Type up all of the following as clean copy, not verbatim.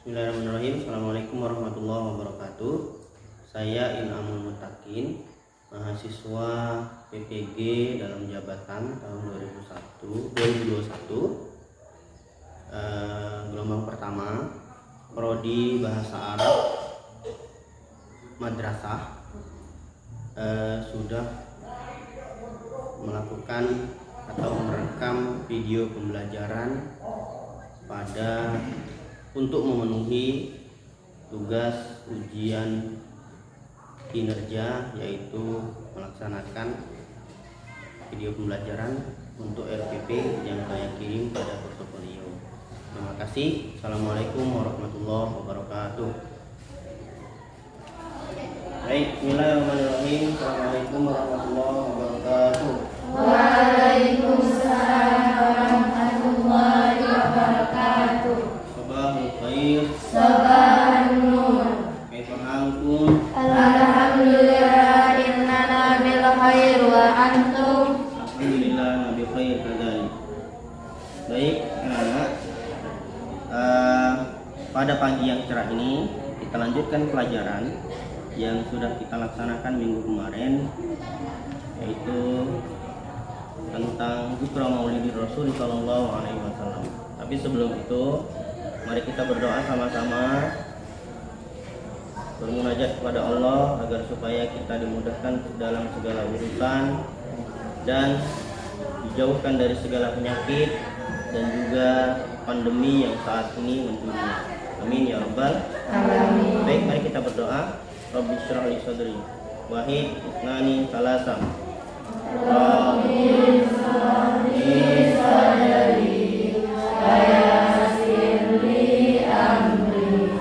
Bismillahirrahmanirrahim. Assalamualaikum warahmatullahi wabarakatuh. Saya Inamul Mutakin, mahasiswa PPG dalam jabatan tahun 2021, gelombang pertama, prodi bahasa Arab madrasah. Sudah melakukan atau merekam video pembelajaran untuk memenuhi tugas ujian kinerja, yaitu melaksanakan video pembelajaran untuk RPP yang saya kirim pada portofolio. Terima kasih. Assalamualaikum warahmatullahi wabarakatuh. Baik, bismillahirrahmanirrahim. Assalamualaikum warahmatullahi wabarakatuh. Waalaikumsalam warahmatullahi wabarakatuh. Sabahul khair. Sabahun nur. Kaifa halukum? Alhamdulillah innana bil khair wa antum. Alhamdulillah nabi khair kadzalik. Baik, anak-anak. Pada pagi yang cerah ini kita lanjutkan pelajaran yang sudah kita laksanakan minggu kemarin, yaitu tentang Zikra Maulidin Rasul sallallahu alaihi wasallam. Tapi sebelum itu, mari kita berdoa sama-sama, bermunajat kepada Allah agar supaya kita dimudahkan dalam segala urusan dan dijauhkan dari segala penyakit dan juga pandemi yang saat ini mendunia. Amin ya rabbal alamin. Baik, mari kita berdoa. Rabbi syrah li sadri wahid itnani salasam. Rabbi syrah li sadri wa yassir li amri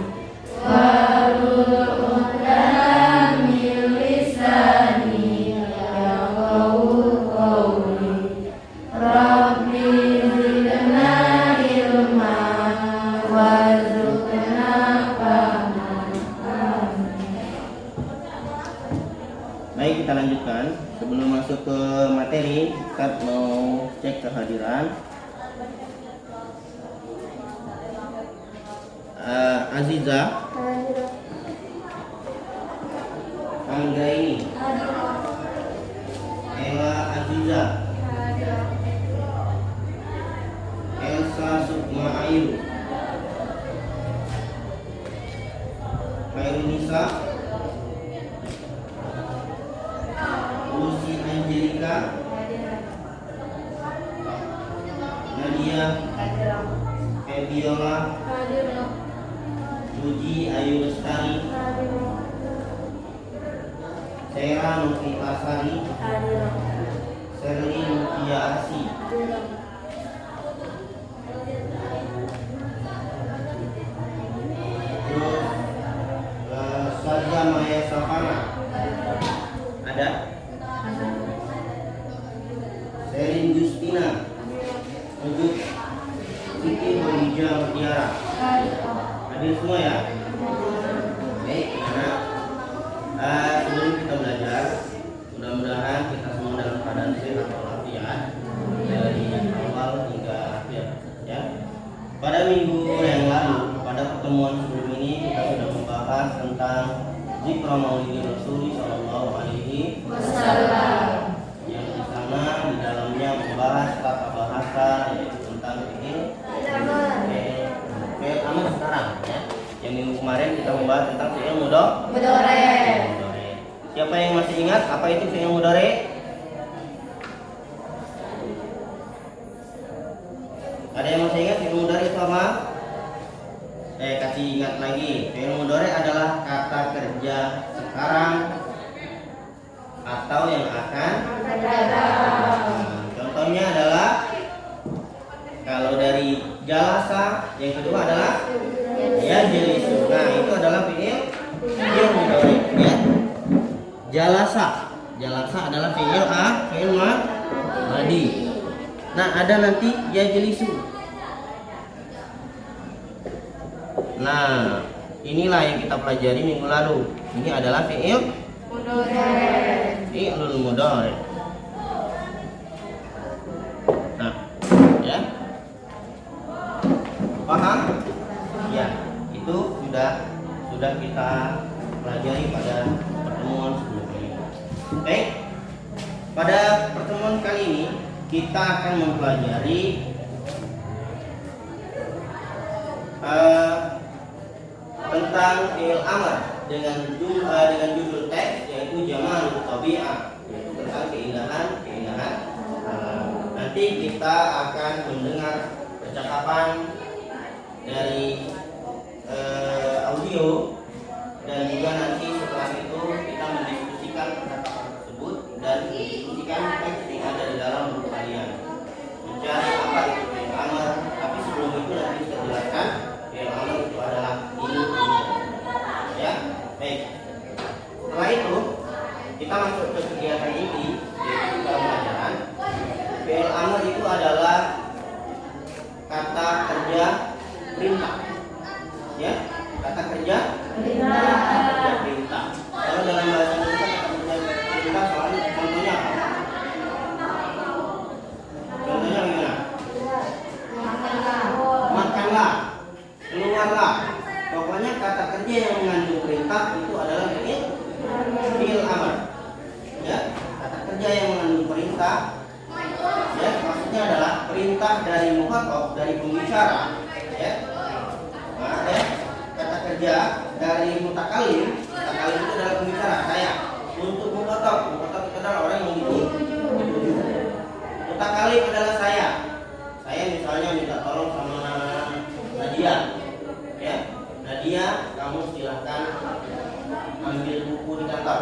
wahlul 'uqdatam min lisani yafqahu qawli. Rabbi zidna ilman warzuqna fahman. Baik, kita lanjutkan. Sebelum masuk ke materi, kita mau cek kehadiran. Aziza, Anggaini, Ella Aziza, Elsa Sukma Ayu, Khairunisa, Lucy Angelika, Nadia, Febiola, Puji Ayu Lestari, Sera Nufritasari, Serli Mutia Asi, terus Saja Maya Safana, ada Serin Justina, untuk Siti Khadijah Mutiara. Hadir semua ya? Baik, anak. Sebelum kita belajar, mudah-mudahan kita semua dalam keadaan sehat walafiat dari awal hingga akhir, ya. Pada minggu yang lalu, pada pertemuan sebelum ini kita sudah membahas tentang Zikra Maulidin Rasul sallallahu alaihi wasallam, yang di sana di dalamnya membahas tata bahasa, yaitu tentang fi'il amal sekarang, ya. Yang minggu kemarin kita membahas tentang fi'il mudhari. Siapa yang masih ingat apa itu fi'il mudhari? Ada yang masih ingat fi'il mudhari itu apa? Kasih ingat lagi. Fi'il mudhari adalah kata kerja sekarang atau yang akan datang. Contohnya adalah kalau dari jalasa, yang kedua adalah yajlisu. Nah, itu adalah fi'il mudhari, ya. Jalasa adalah fi'il madi. Nah, ada nanti yajlisu. Nah, inilah yang kita pelajari minggu lalu. Ini adalah fi'il mudhari. Nah, ya. Paham? Ya, itu sudah kita pelajari pada pertemuan sebelumnya. Baik, pada pertemuan kali ini kita akan mempelajari tentang fi'il amr dengan judul teks yaitu Jamalut Tabi'ah, yaitu tentang keindahan alam. Nanti kita akan mendengar percakapan dari audio, dan juga nanti setelah itu kita mendiskusikan percakapan tersebut dan mendiskusikan teks yang ada di dalam buku kalian, mencari apa itu fi'il amr. Tapi sebelum itu nanti kita jelaskan fi'il amr itu adalah ini. Ya, baik. Setelah itu kita masuk ke kegiatan inti, yaitu pembelajaran. Fi'il amr itu adalah kata kerja perintah. Ya, kata kerja perintah. Kalau dalam bahasa Indonesia kata kerja perintah soalnya contohnya apa? Contohnya gimana? Makanlah, keluarlah. Pokoknya kata kerja yang mengandung perintah itu adalah fi'il amr. Ya, kata kerja yang mengandung perintah, ya, maksudnya adalah perintah dari mukhatab, dari pembicara, ya. Nah, ya, kata kerja dari mutakalim itu adalah pembicara, saya. Untuk mukhatab itu adalah orang yang dituju. Mutakalim adalah saya. Saya misalnya minta tolong sama Nadia, ya. Nadia, kamu silahkan ambil buku di kantor,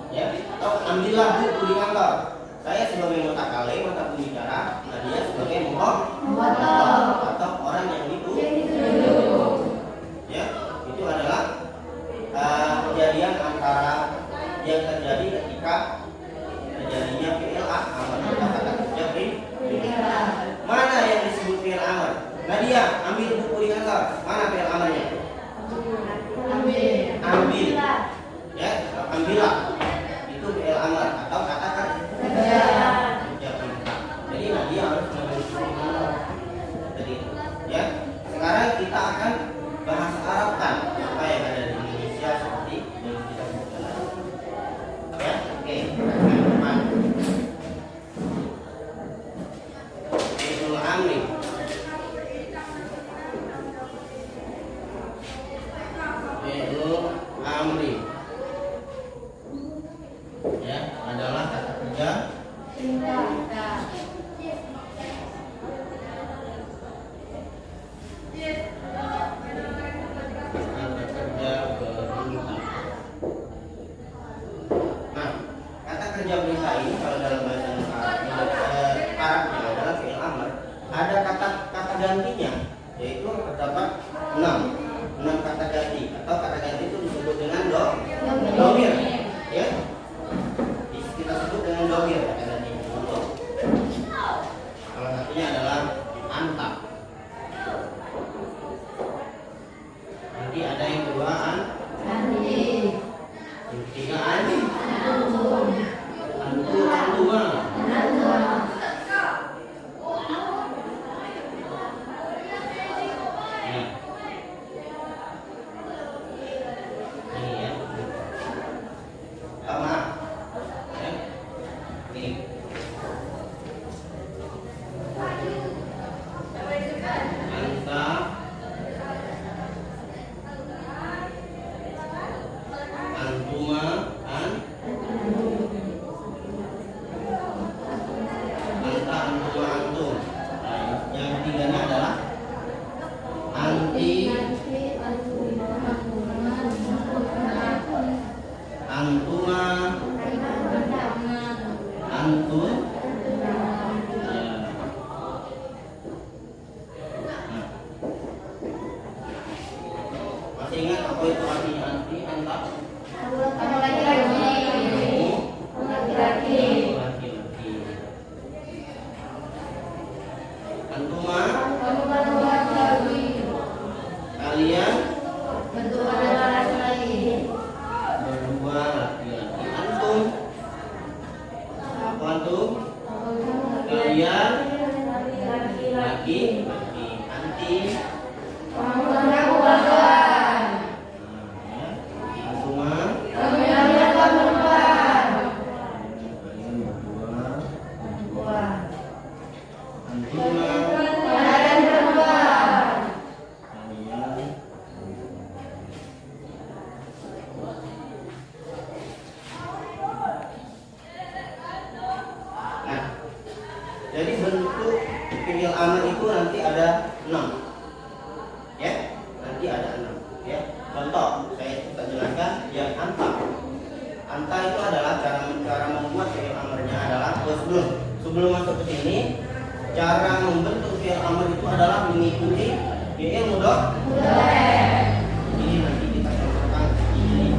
ya, atau ambillah buku di kantor. Saya sebagai mutakalim atau pembicara, Nadia sebagai mukhatab atau orang yang dituju. Ya, itu adalah kejadian antara yang terjadi ketika terjadinya fi'il amr atau kata kerja perintah. Mana yang disebut fi'il amr? Nadia, ambil buku di kantor. Mana fi'il amrnya? Ambil. Ya, ambillah. Itu fi'il amr atau kata kerja perintah. Jadi Nadia harus mengambil buku di kantor. Jadi, ya. Sekarang kita akan bahasa Arabkan apa yang ada di Indonesia seperti yang kita sebutkan tadi. Ya, oke. Teman-teman. Fi'il amri. Fi'il amri. Ya, adalah kata kerja perintah ini kalau dalam bahasa Arabnya adalah fi'il amr. Ada kata gantinya, yaitu terdapat 6 kata ganti, atau kata ganti itu disebut dengan domir, ya. Kita sebut dengan domir kata ganti. Contoh, salah satunya adalah anta. Jadi ada yang kedua yang ketiga antuma. Ini ya. Sama. Ya. Ini. Anta. Antuma. Yang ketiganya adalah anti, antuma, antun. Masih ingat apa itu artinya anti, anta? Antuma, kalian berdua laki-laki. Antum, apa antum? Kalian laki-laki. Anti, Anta itu adalah cara membuat fi'il amarnya adalah wasdun. Sebelum masuk ke sini, cara membentuk fi'il amar itu adalah mengikuti fi'il mudhari. Ini nanti kita contohkan ini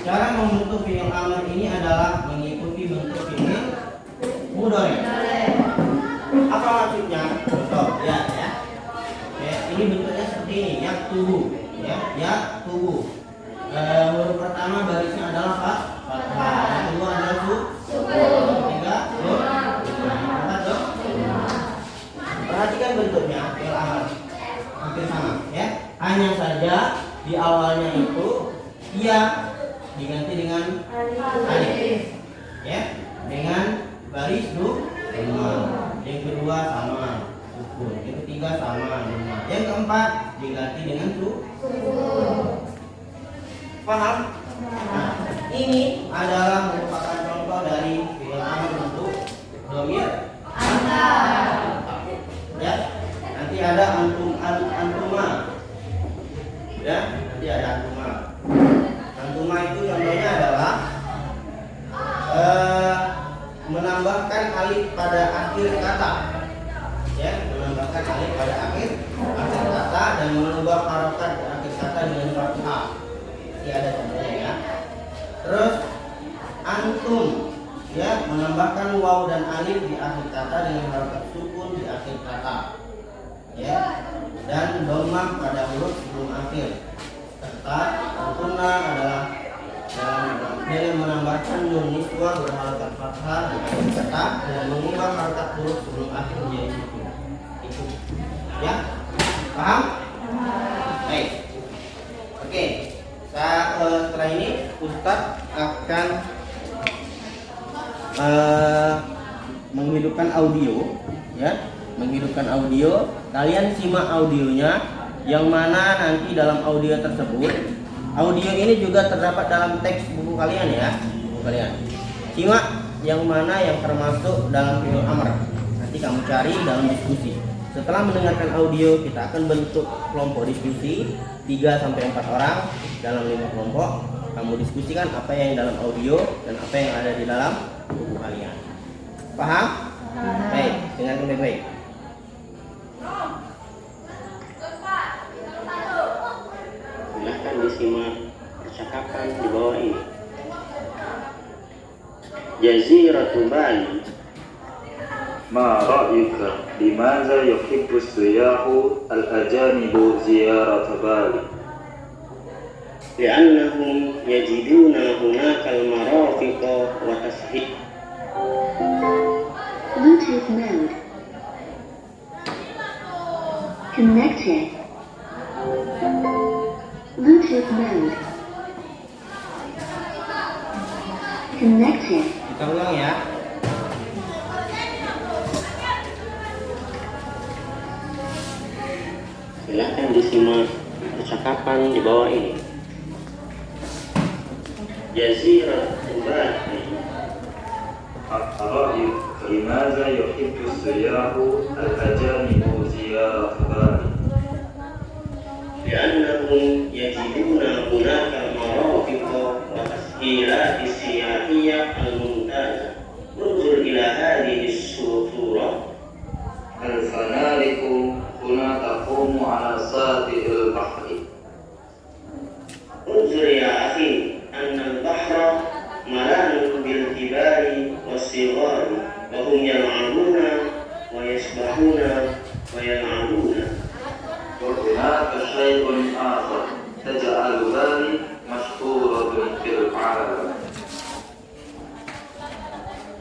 cara membentuk fi'il amr ini adalah mengikuti bentuk fi'il mudhari. Apa maksudnya? Contoh, ya. Ini bentuknya seperti ini, yaktubu, yaktubu. Huruf pertama barisnya adalah fathah, yang kedua adalah sukun, ketiga keempat Perhatikan bentuknya fi'il amr hampir sama, ya. Hanya saja di awalnya itu ia diganti dengan alif, ya, dengan baris dua. Yang kedua sama sukun, yang ketiga sama dhamma, yang keempat diganti dengan sukun. Paham? Nah, ini adalah merupakan contoh dari fi'il amr bentuk dhamir anta. Ya, nanti ada antuma. Ya, nanti ada antuma. Antuma itu contohnya adalah menambahkan alif pada akhir kata, ya, menambahkan alif pada akhir kata dan mengubah harokat akhir kata dengan fathah. Ini ada contohnya, ya. Terus antum, ya, menambahkan waw dan alif di akhir kata dengan harokat sukun di akhir kata, ya, dan dhammah pada huruf sebelum akhir. Serta antunna adalah dengan menambahkan nun niswah berharokat fathah di akhir kata dan mengubah harokat huruf sebelum akhir menjadi sukun. Itu, ya, paham? Baik. Oke. Setelah ini Ustadz akan menghidupkan audio, ya, menghidupkan audio. Kalian simak audionya, yang mana nanti dalam audio tersebut, audio ini juga terdapat dalam teks buku kalian, ya, buku kalian. Simak yang mana yang termasuk dalam fi'il amr. Nanti kamu cari dalam diskusi. Setelah mendengarkan audio, kita akan bentuk kelompok diskusi 3-4 orang dalam 5 kelompok. Kamu diskusikan apa yang dalam audio dan apa yang ada di dalam buku kalian. Paham? Baik, dengarkan baik-baik. Silahkan disimak percakapan di bawah ini. Jaziratu Bali. ما رأيك لماذا يحب السياح الأجانب زيارة بالي؟ لأنهم يجدون هناك المرافق وتسهيل. Bluetooth mode. Connected. Bluetooth mode. Connected. Kita ulang, ya. Silahkan disimak percakapan di bawah ini. Jaziratu Bali. رأيك لماذا يحب السياح الأجانب زيارة بالي؟ لأنهم يجدون هناك المرافق والتسهيلات السياحية الممتازة. انظر إلى هذه الصورة. الفنادق هنا تقوم على ساطح البحر. انظر يا أخي أن البحر ملان بالكبار والصغار وهم يلعبون ويسبحون ويلعبون. وهناك شيء آخر تجعل بالي مشهورة في العالم.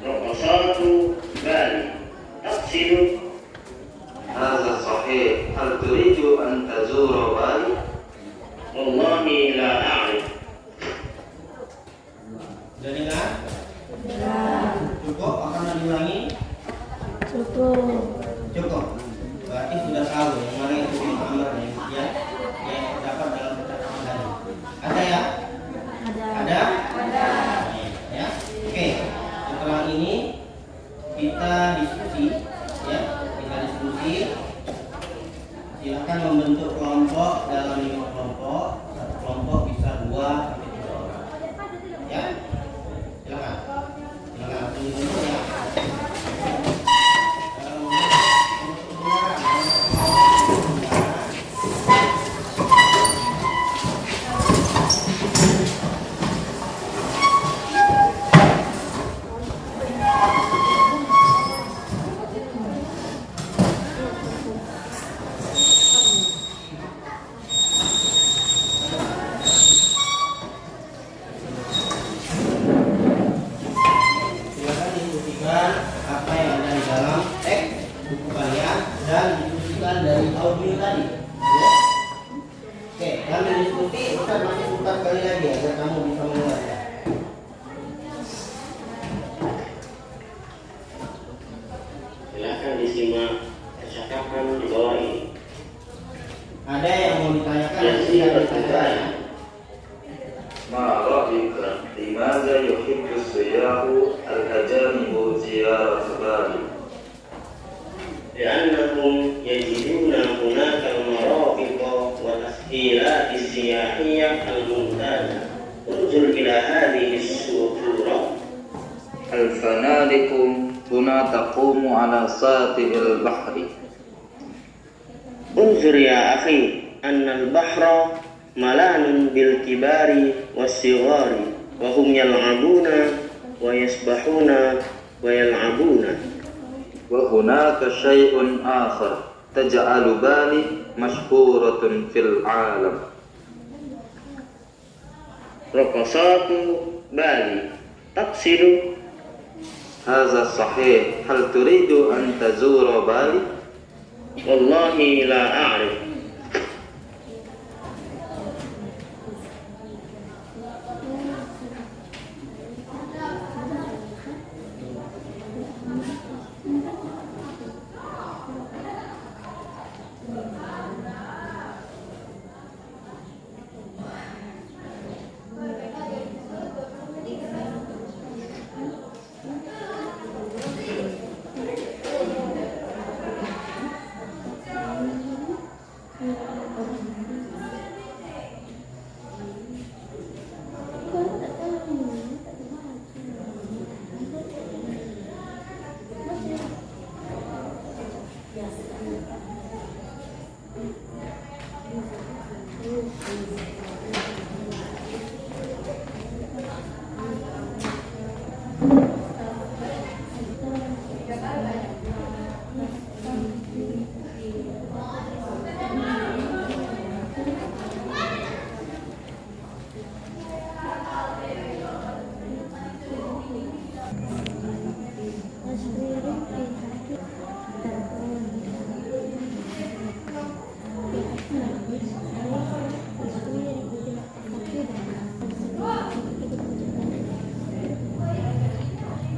رقصات بالي. أقصد. هذا صحيح. هل تريد أن تزور بالي؟ والله لا أعرف. Sudah dengar? Cukup akan diulangi? Cukup. Cukup. Berarti sudah tahu yang mana itu fi'il amr yang terdapat dalam percakapan tadi. Ada ya? Ada? Ya. Oke. Setelah ini kita diskusi, ya. Kita diskusi. Silakan membentuk kelompok dalam 5 kelompok. Satu kelompok bisa 2 sampai 3 orang. Ya. Silakan. Silakan langsung dibentuk ya. Silakan diskusikan apa yang ada di dalam teks buku kalian dan diskusikan dari audio tadi. Ya. Oke, kami diskusi. Ustaz masih putar sekali lagi agar kamu bisa mendengar. Ya. Silakan disimak percakapan di bawah ini. Ada yang mau ditanyakan? Ya, Silakan silakan. ditanyakan. ما رأيك لماذا يحب السياح الأجانب زيارة بالي؟ لأنهم يجدون هناك المرافق والتسهيلات السياحية الممتازة. انظر إلى هذه الصورة. الفنادق هنا تقوم على شاطئ البحر. انظر يا أخي أن البحر ملان بالكبار والصغار وهم يلعبون ويسبحون ويلعبون. وهناك شيء آخر تجعل بالي مشهورة في العالم. رقصات بالي. تقصد؟ هذا صحيح. هل تريد أن تزور بالي؟ والله لا أعرف.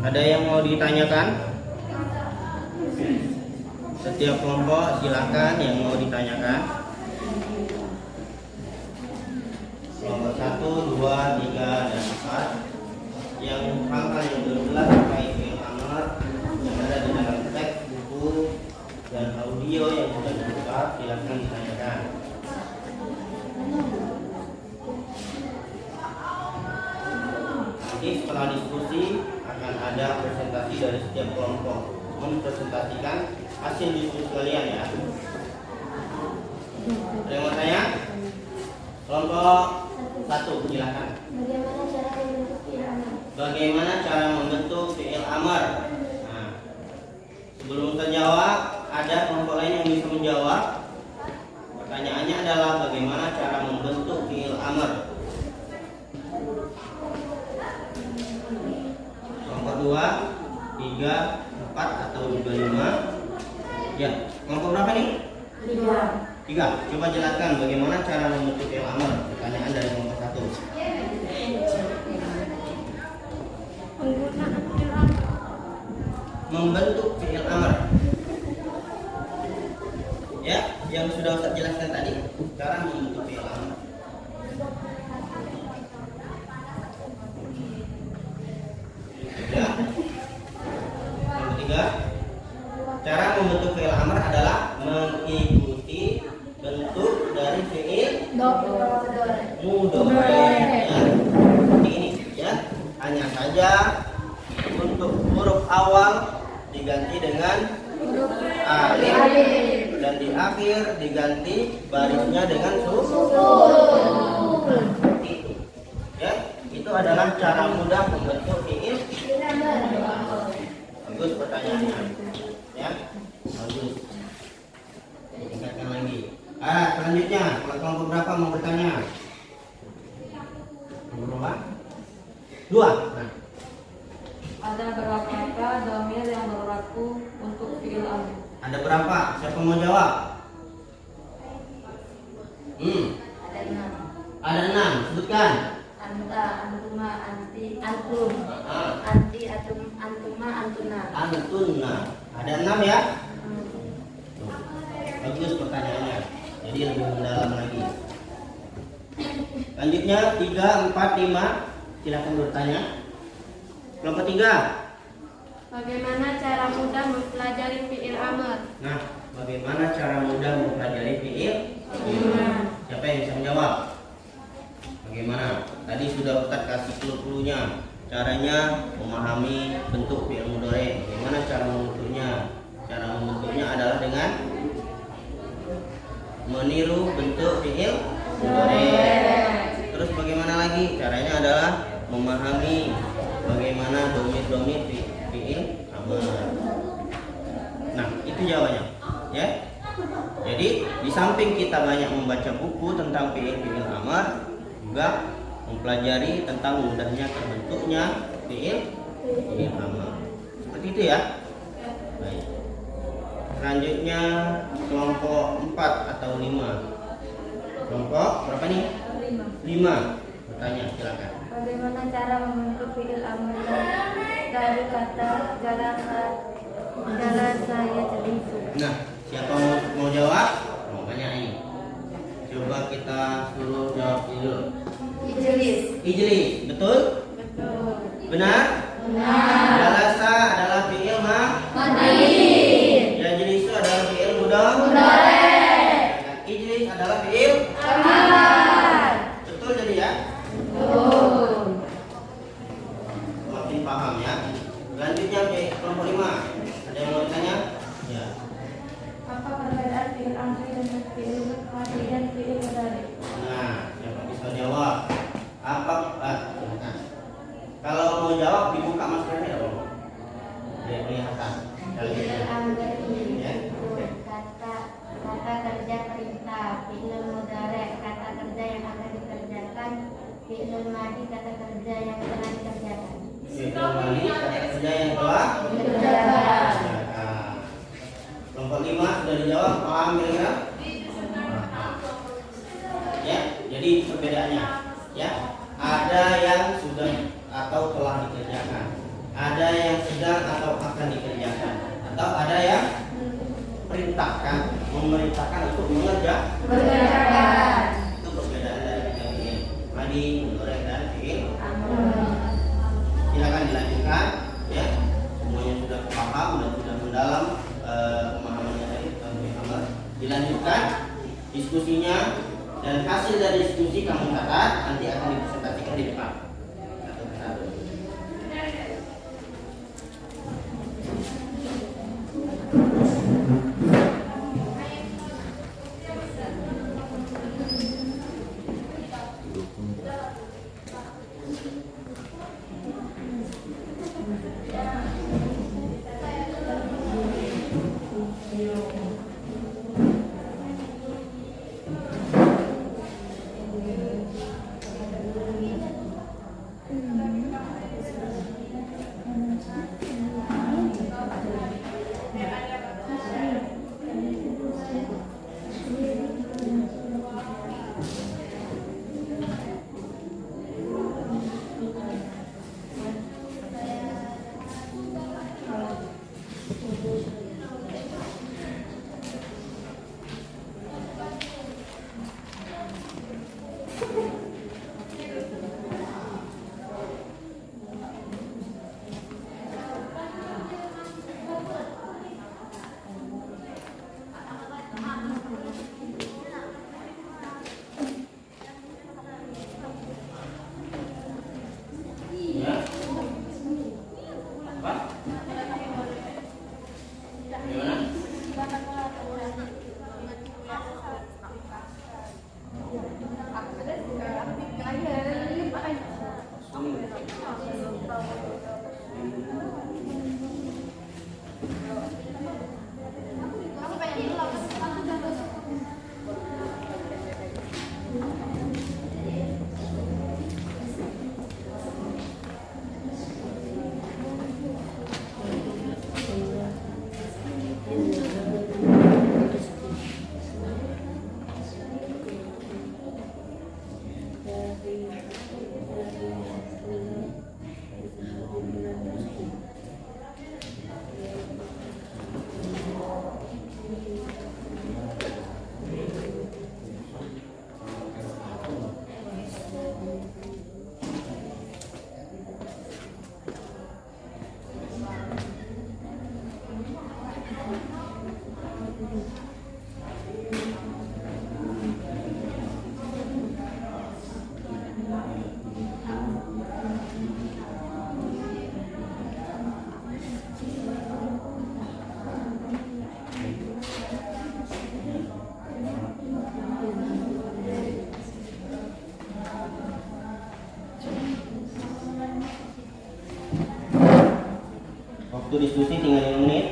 Ada yang mau ditanyakan? Setiap kelompok silakan yang mau ditanyakan. Kelompok 1, 2, 3, dan 4. Yang hal-hal yang belum jelas terkait fi'il amr yang ada di dalam teks buku dan audio yang sudah dibuka, silakan ditanyakan. Nanti setelah diskusi akan ada presentasi dari setiap kelompok mempresentasikan hasil diskusi kalian ya. Ada yang mau tanya? Kelompok 1 silakan. Bagaimana cara membentuk fi'il amr? Nah, sebelum terjawab, ada kelompok lain yang bisa menjawab. Pertanyaannya adalah bagaimana cara membentuk fi'il amr? Kelompok 2, 3, 4 atau juga 5. Ya, kelompok berapa nih? 3. Coba jelaskan bagaimana cara membentuk fi'il amr. Pertanyaan dari kelompok 1. membentuk fi'il amr. Ya, yang sudah Ustaz jelaskan tadi, cara membentuk fi'il amr. Ya. Yang ketiga, cara membentuk fi'il amr adalah mengikuti bentuk dari fi'il mudhari. Ya. Seperti ini, ya. Hanya saja untuk huruf awal diganti dengan alif dan di akhir diganti barisnya dengan sukun. Itu. Ya, itu adalah cara mudah membentuk fi'il. Bagus pertanyaannya. Ya. Bagus. Tingkatkan lagi. Selanjutnya, kelompok berapa mau bertanya? Nomor berapa? 2. Nah. Ada berapakah dhamir yang berlaku untuk fi'il amr? Ada berapa? Siapa mau jawab? Ada 6. Sebutkan. Anta, antuma, anti, antum, Ah. anti, atum, antuma, antuna. Antunna. Ada 6 ya? Tuh. Bagus pertanyaannya. Jadi lebih mendalam lagi. Lanjutnya 3, 4, 5. Silakan bertanya. Kelompok 3. Bagaimana cara mudah mempelajari fi'il amr? Nah, bagaimana cara mudah mempelajari fi'il? Siapa yang bisa menjawab? Bagaimana? Tadi sudah Ustaz kasih clue-cluenya. Caranya memahami bentuk fi'il mudhari. Bagaimana cara membentuknya? Cara membentuknya adalah dengan meniru bentuk fi'il mudhari. Terus bagaimana lagi? Caranya adalah memahami bagaimana domir-domir fi'il amr. Nah, itu jawabannya, ya. Jadi di samping kita banyak membaca buku tentang fi'il amr, juga mempelajari tentang mudahnya terbentuknya fi'il amr. Seperti itu ya. Baik. Selanjutnya kelompok 4 atau 5. Kelompok berapa nih? 5. Bertanya, silakan. Bagaimana cara membentuk fi'il amr dari kata jalasa yajlisu? Nah, siapa mau jawab? Mau banyak ini. Coba kita suruh jawab dulu. Ijlis, betul? Betul. Benar? Benar. Jalasa adalah fi'il Madhi. Yajlisu adalah fi'il mudhari. Ijlis adalah fi'il Amr. betul jadi ya? Betul. Makin paham ya. Selanjutnya kelompok 5. Ada yang mau bertanya? Ya. Apa perbedaan fi'il amri dengan fi'il madhi dan fi'il mudhari? Nah, siapa bisa jawab? Silakan. Kalau mau jawab dibuka maskernya ya, Bang. Biar kelihatan. Fi'il amri Ya. kata kerja perintah, fi'il mudhari kata kerja yang akan dikerjakan, fi'il madhi kata kerja yang telah dikerjakan. Fi'il madhi kata kerja yang telah Dikerjakan. dikerjakan. Kelompok 5 sudah dijawab, paham kira-kira? Ya, jadi perbedaannya ya. Ada yang sudah atau telah dikerjakan. Ada yang sedang atau akan dikerjakan. Atau ada yang memerintahkan untuk Mengerjakan. Itu perbedaan dari tiga fi'il. Madhi, mudhari dan fi'il. Silakan dilanjutkan ya. Semuanya sudah paham dan sudah mendalam pemahamannya dari fi'il amr. Dilanjutkan diskusinya dan hasil dari diskusi kamu catat, nanti akan dipresentasikan di depan. Satu persatu. Waktu diskusi tinggal 5 menit.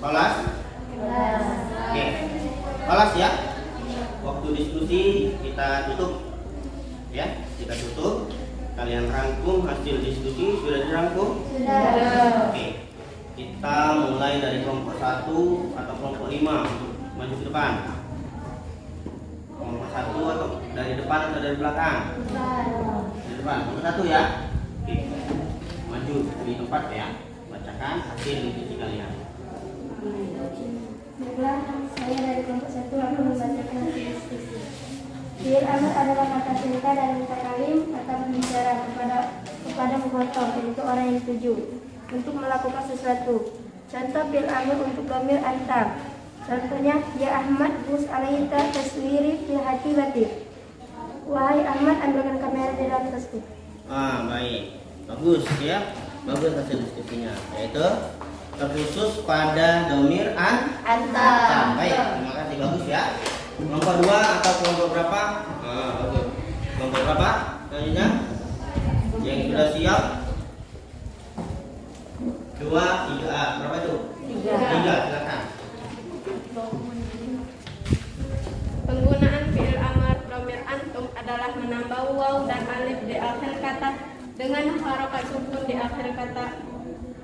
Kelas? Oke. Kelas ya. Waktu diskusi kita tutup. Ya, kita tutup. Kalian rangkum hasil diskusi, sudah dirangkum? Sudah. Oke. Kita mulai dari kelompok 1 atau kelompok 5 untuk maju ke depan. Kelompok 1 atau dari depan atau dari belakang? Dari depan. Kelompok 1 ya. Oke. Maju di tempat ya. Bacakan hasil diskusi kalian. Baiklah, saya dari kelompok 1 akan membacakan hasil diskusi. Fi'il amr adalah kata cerita dan mutakalim atau berbicara kepada pemotong, yaitu orang yang setuju untuk melakukan sesuatu. Contoh fi'il amr untuk dhamir anta. Contohnya, ya Ahmad bus alaita taswiri fil hatibati. Wahai Ahmad, ambilkan kamera di dalam tasku. Baik. Bagus ya. Bagus hasil diskusinya. Yaitu terkhusus pada dhamir Anta. Baik, terima kasih, bagus ya. Kelompok 2 atau kelompok berapa? Bagus. Kelompok berapa? Selanjutnya yang sudah siap 2, 3, berapa itu? 3, silakan. Penggunaan fi'il amar dhamir antum adalah menambah waw dan alif di akhir kata dengan harokat sukun di akhir kata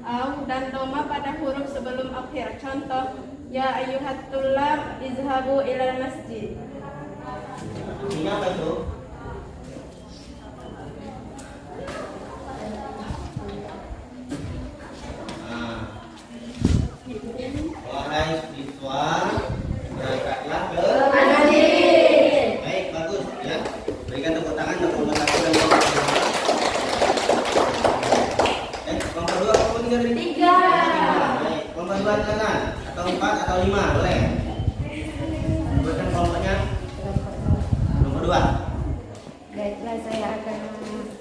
au dan dhamma pada huruf sebelum akhir. Contoh, ya ayyuhat tullab izhabu ilal masjid. Ini apa itu? Wahai siswa, berangkatlah ke masjid. Baik, bagus ya. Berikan tepuk tangan untuk kelompok 1 dan kelompok 2. Kelompok 2, kelompok 3 dari 3. Baik, kelompok 2 silakan. Atau 4 atau 5, boleh. Buatkan kelompoknya. Kelompok 2. Baiklah, saya akan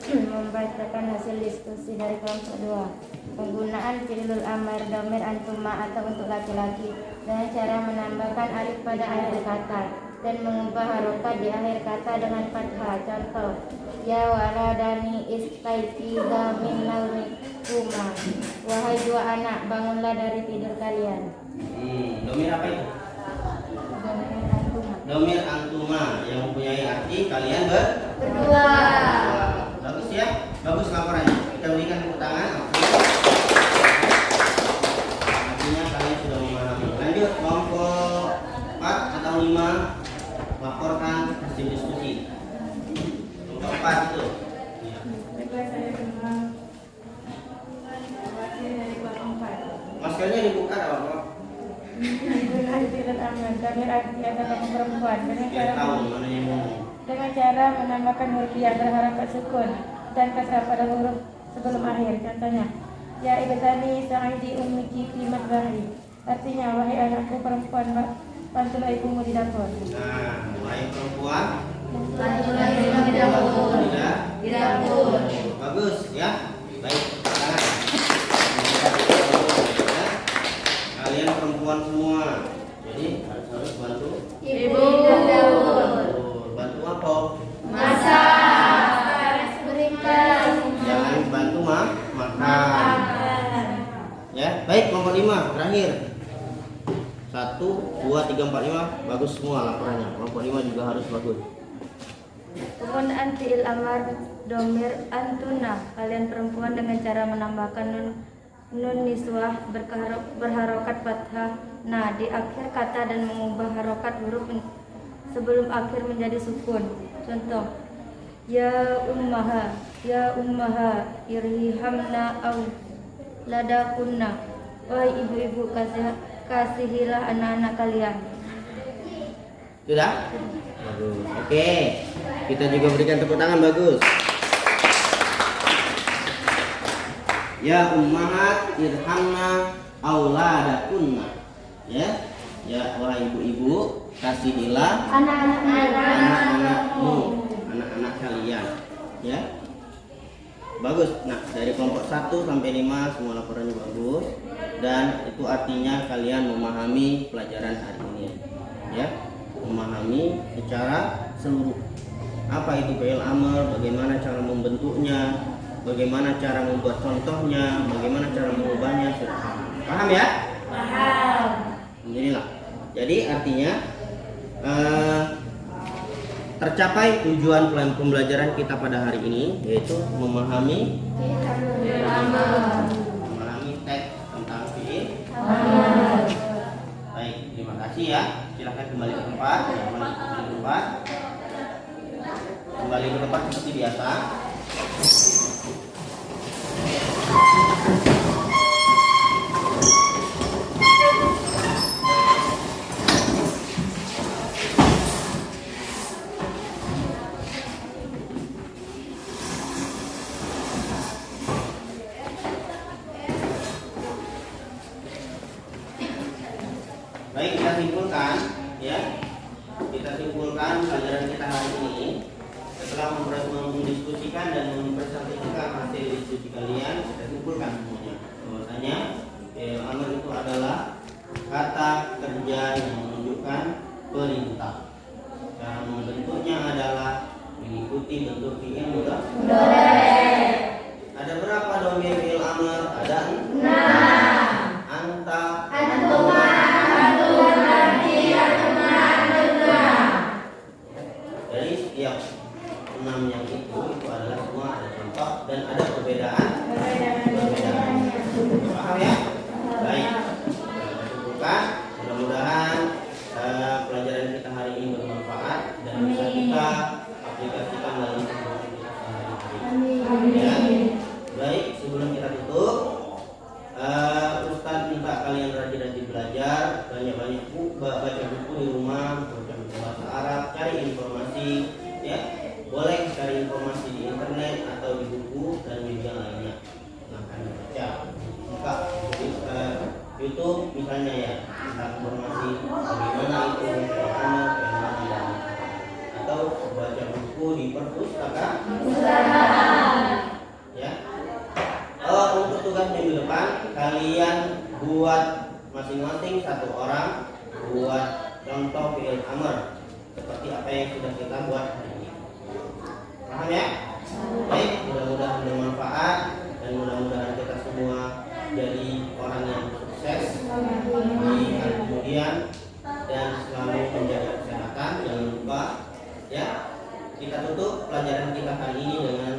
membacakan hasil diskusi dari kelompok 2. Penggunaan fi'lul amr dhamir antuma atau untuk laki-laki dengan cara menambahkan alif pada akhir kata dan mengubah harokat di akhir kata dengan fathah. Contoh, ya waladani istaiqiza min naumikuma. Wahai 2 anak, bangunlah dari tidur kalian. Dhamir apa itu? Dhamir antuma. Dhamir antuma yang mempunyai arti kalian Berdua. Bagus ya, bagus laporannya. Kita berikan tepuk tangan. Artinya kalian sudah memahami. Lanjut kelompok 4 atau 5, laporkan hasil diskusi. Kelompok 4 itu. Ya. Baiklah, saya membaca dari kelompok 4. Maskernya dibuka ada apa? Penggunaan fi'lul amr dhamir arti adalah perempuan dengan Kita cara tahu mana yang ngomong. cara menambahkan huruf ya berharokat sukun dan kasrah pada huruf sebelum akhir. Contohnya, ya ibtani sa'idi ummiki fi madbahi. Artinya, wahai anakku perempuan, bantulah ibumu di dapur. Nah, wahai perempuan, Bantulah ibumu di dapur. di dapur. Bagus ya. Baik. Sekarang ya. Kalian perempuan semua, jadi harus bantu Ibu di dapur. Bantu apa? Masak, berikan, Jangan bantu makan. Ya, baik. Kelompok 5 terakhir. 1, 2, 3, 4, 5. Bagus semua laporannya. Kelompok 5 juga harus bagus. Penggunaan fi'il amar domir antuna. Kalian perempuan dengan cara menambahkan nun niswah berharokat fathah nah di akhir kata dan mengubah harokat huruf sebelum akhir menjadi sukun. Contoh, ya ummaha irhamna au ladakunna. Wahai ibu-ibu, kasihilah anak-anak kalian. Sudah? Bagus. Oke. Kita juga berikan tepuk tangan. Bagus. Ya ummahat irhamna auladakunna. Ya. Ya wahai ibu-ibu, kasihilah anak-anakmu, anak-anak kalian. Ya. Bagus. Nah, dari kelompok 1 sampai 5 semua laporannya bagus dan itu artinya kalian memahami pelajaran hari ini. Ya. Memahami secara seluruh. Apa itu fi'il amr, bagaimana cara membentuknya, bagaimana cara membuat contohnya, bagaimana cara mengubahnya. Paham ya? Paham. Inilah. Jadi artinya tercapai tujuan pembelajaran kita pada hari ini, yaitu memahami teks tentang fi'il amr. Baik, terima kasih ya. Silakan kembali ke tempat. Kembali ke tempat seperti biasa. Baik, kita simpulkan ya. Kita simpulkan pelajaran kita hari ini. Setelah mendiskusikan dan mempresentasikan hasil diskusi kalian, kita simpulkan semuanya bahwasanya fi'il amr itu adalah kata kerja yang menunjukkan perintah. Cara membentuknya adalah mengikuti bentuk fi'il mudhari'. Ada berapa domir fi'il amr? Ada 6. Anta, antuma, antum, anti, antuma, antuna. Dari setiap 6 yang itu adalah semua ada contoh dan ada perbedaan. Paham ya? Baik. Bukan. Mudah-mudahan pelajaran kita hari ini bermanfaat dan bisa kita aplikasikan dalam kehidupan kita sehari-hari. Ya. Baik. Sebelum kita tutup, Ustaz minta kalian rajin-rajin belajar, banyak-banyak baca buku di rumah, baca buku bahasa Arab, cari informasi, ya. Boleh cari informasi di internet atau di buku dan media lainnya. Silahkan dibaca. Buka YouTube misalnya ya, tentang informasi bagaimana itu bagaimana atau baca buku di perpustakaan. Ya. Untuk tugas minggu depan kalian buat masing-masing 1 orang buat contoh fi'il amr seperti apa yang sudah kita buat hari ini. Paham ya? Baik, mudah-mudahan bermanfaat dan mudah-mudahan kita semua jadi orang yang sukses di hari kemudian dan selalu menjaga kesehatan. Jangan lupa ya. Kita tutup pelajaran kita hari ini dengan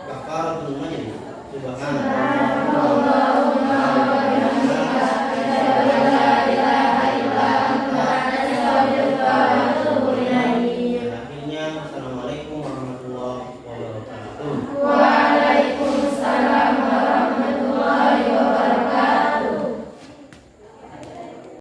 kafaratul majlis. Subhanallah. Akhirnya, wassalamualaikum warahmatullahi wabarakatuh.